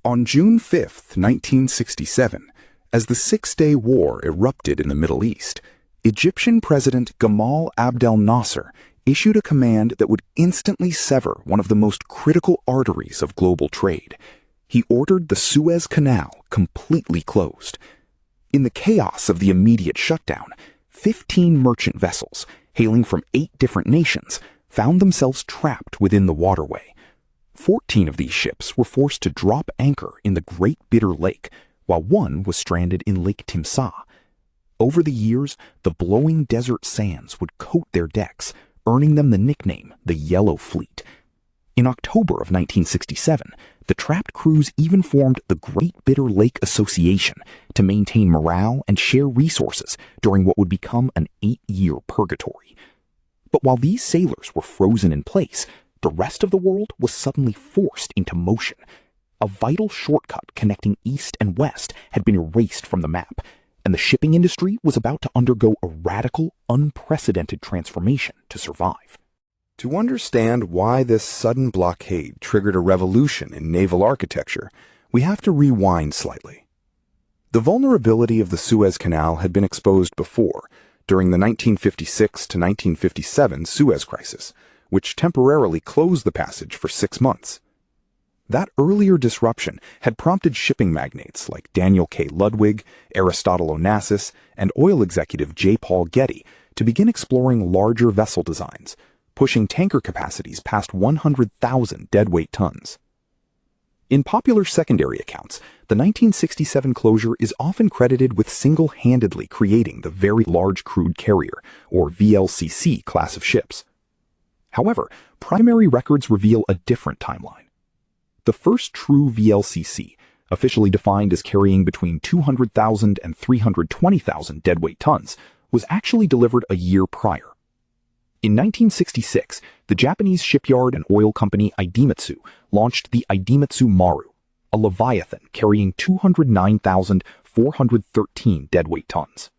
On June 5, 1967, as the Six-Day War erupted in the Middle East, Egyptian President Gamal Abdel Nasser issued a command that would instantly sever one of the most critical arteries of global trade. He ordered the Suez Canal completely closed. In the chaos of the immediate shutdown, 15 merchant vessels, hailing from 8 different nations, found themselves trapped within the waterway. 14 of these ships were forced to drop anchor in the Great Bitter Lake, while one was stranded in Lake Timsah. Over the years, the blowing desert sands would coat their decks, earning them the nickname the Yellow Fleet. In October of 1967, the trapped crews even formed the Great Bitter Lake Association to maintain morale and share resources during what would become an 8-year purgatory. But while these sailors were frozen in place, the rest of the world was suddenly forced into motion. A vital shortcut connecting east and west had been erased from the map, and the shipping industry was about to undergo a radical, unprecedented transformation to survive. To understand why this sudden blockade triggered a revolution in naval architecture, we have to rewind slightly. The vulnerability of the Suez Canal had been exposed before, during the 1956 to 1957 Suez Crisis, which temporarily closed the passage for 6 months. That earlier disruption had prompted shipping magnates like Daniel K. Ludwig, Aristotle Onassis, and oil executive J. Paul Getty to begin exploring larger vessel designs, pushing tanker capacities past 100,000 deadweight tons. In popular secondary accounts, the 1967 closure is often credited with single-handedly creating the Very Large Crude Carrier, or VLCC class of ships. However, primary records reveal a different timeline. The first true VLCC, officially defined as carrying between 200,000 and 320,000 deadweight tons, was actually delivered a year prior. In 1966, the Japanese shipyard and oil company Idemitsu launched the Idemitsu Maru, a Leviathan carrying 209,413 deadweight tons.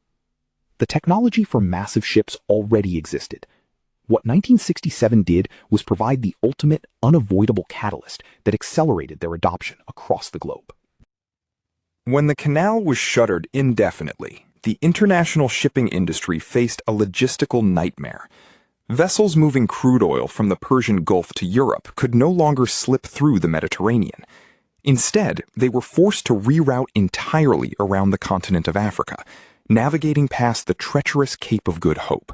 The technology for massive ships already existed. What 1967 did was provide the ultimate, unavoidable catalyst that accelerated their adoption across the globe. When the canal was shuttered indefinitely, the international shipping industry faced a logistical nightmare. Vessels moving crude oil from the Persian Gulf to Europe could no longer slip through the Mediterranean. Instead, they were forced to reroute entirely around the continent of Africa, navigating past the treacherous Cape of Good Hope.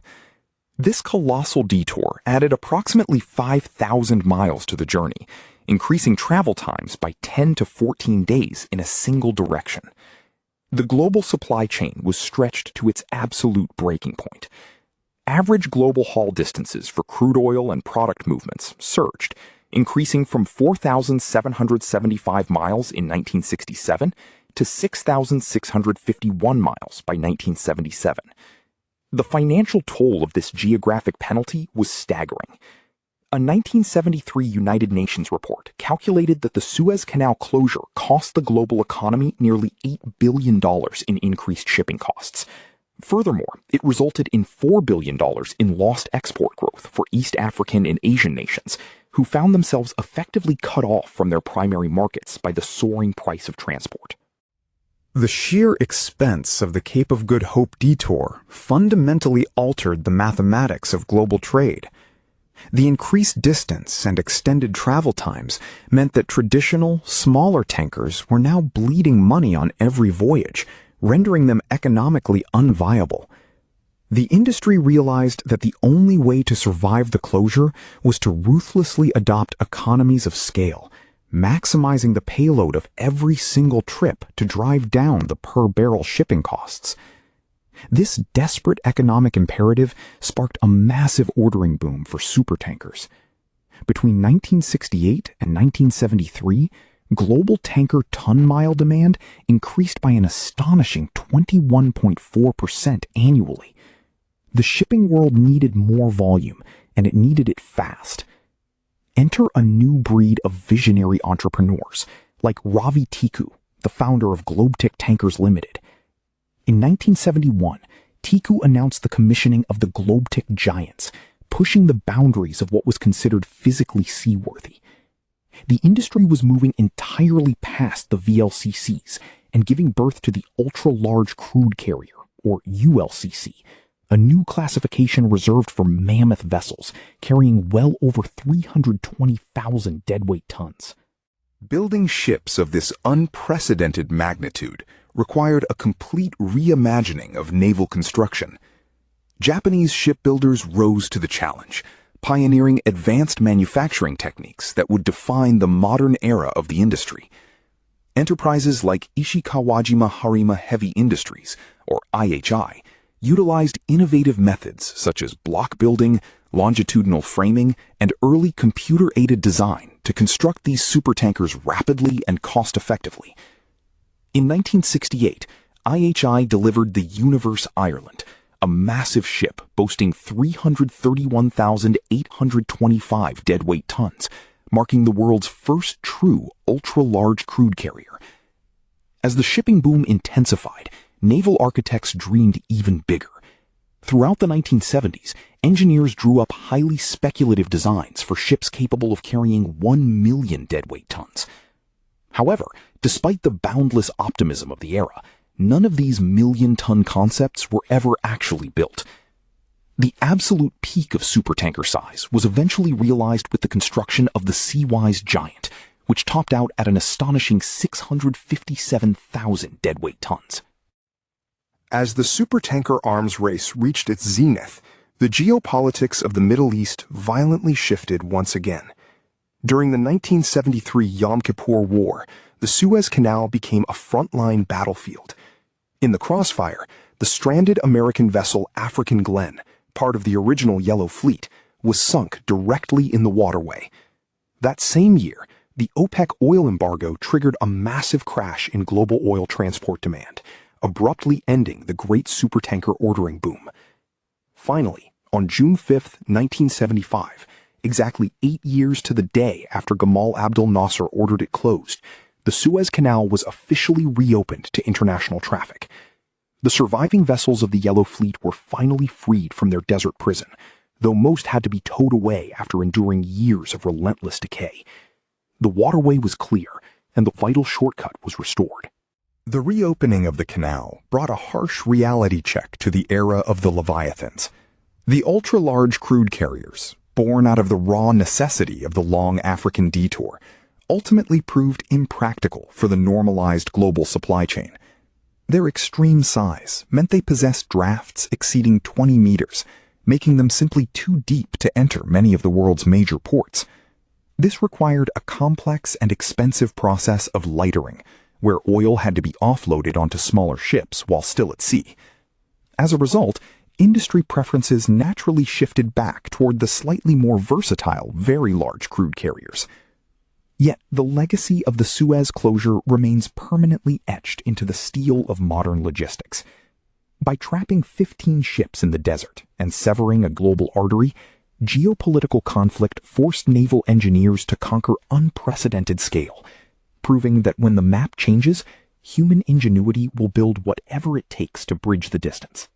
This colossal detour added approximately 5,000 miles to the journey, increasing travel times by 10 to 14 days in a single direction. The global supply chain was stretched to its absolute breaking point. Average global haul distances for crude oil and product movements surged, increasing from 4,775 miles in 1967 to 6,651 miles by 1977. The financial toll of this geographic penalty was staggering. A 1973 United Nations report calculated that the Suez Canal closure cost the global economy nearly $8 billion in increased shipping costs. Furthermore, it resulted in $4 billion in lost export growth for East African and Asian nations, who found themselves effectively cut off from their primary markets by the soaring price of transport. The sheer expense of the Cape of Good Hope detour fundamentally altered the mathematics of global trade. The increased distance and extended travel times meant that traditional, smaller tankers were now bleeding money on every voyage, rendering them economically unviable. The industry realized that the only way to survive the closure was to ruthlessly adopt economies of scale, maximizing the payload of every single trip to drive down the per-barrel shipping costs. This desperate economic imperative sparked a massive ordering boom for supertankers. Between 1968 and 1973, global tanker ton-mile demand increased by an astonishing 21.4% annually. The shipping world needed more volume, and it needed it fast. Enter a new breed of visionary entrepreneurs, like Ravi Tiku, the founder of Globetic Tankers Limited. In 1971, Tiku announced the commissioning of the Globetic Giants, pushing the boundaries of what was considered physically seaworthy. The industry was moving entirely past the VLCCs and giving birth to the ultra-large crude carrier, or ULCC, a new classification reserved for mammoth vessels carrying well over 320,000 deadweight tons. Building ships of this unprecedented magnitude required a complete reimagining of naval construction. Japanese shipbuilders rose to the challenge, pioneering advanced manufacturing techniques that would define the modern era of the industry. Enterprises like Ishikawajima Harima Heavy Industries, or IHI, utilized innovative methods such as block building, longitudinal framing, and early computer-aided design to construct these supertankers rapidly and cost-effectively. In 1968, IHI delivered the Universe Ireland, a massive ship boasting 331,825 deadweight tons, marking the world's first true ultra-large crude carrier. As the shipping boom intensified, naval architects dreamed even bigger. Throughout the 1970s, engineers drew up highly speculative designs for ships capable of carrying 1 million deadweight tons. However, despite the boundless optimism of the era, none of these million-ton concepts were ever actually built. The absolute peak of supertanker size was eventually realized with the construction of the Seawise Giant, which topped out at an astonishing 657,000 deadweight tons. As the supertanker arms race reached its zenith, the geopolitics of the Middle East violently shifted once again. During the 1973 Yom Kippur War, the Suez Canal became a frontline battlefield. In the crossfire, the stranded American vessel African Glen, part of the original Yellow Fleet, was sunk directly in the waterway. That same year, the OPEC oil embargo triggered a massive crash in global oil transport demand, abruptly ending the great supertanker ordering boom. Finally, on June 5, 1975, exactly 8 years to the day after Gamal Abdel Nasser ordered it closed, the Suez Canal was officially reopened to international traffic. The surviving vessels of the Yellow Fleet were finally freed from their desert prison, though most had to be towed away after enduring years of relentless decay. The waterway was clear, and the vital shortcut was restored. The reopening of the canal brought a harsh reality check to the era of the Leviathans. The ultra-large crude carriers, born out of the raw necessity of the long African detour, ultimately proved impractical for the normalized global supply chain. Their extreme size meant they possessed drafts exceeding 20 meters, making them simply too deep to enter many of the world's major ports. This required a complex and expensive process of lightering, where oil had to be offloaded onto smaller ships while still at sea. As a result, industry preferences naturally shifted back toward the slightly more versatile Very Large Crude Carriers. Yet the legacy of the Suez closure remains permanently etched into the steel of modern logistics. By trapping 15 ships in the desert and severing a global artery, geopolitical conflict forced naval engineers to conquer unprecedented scale, proving that when the map changes, human ingenuity will build whatever it takes to bridge the distance.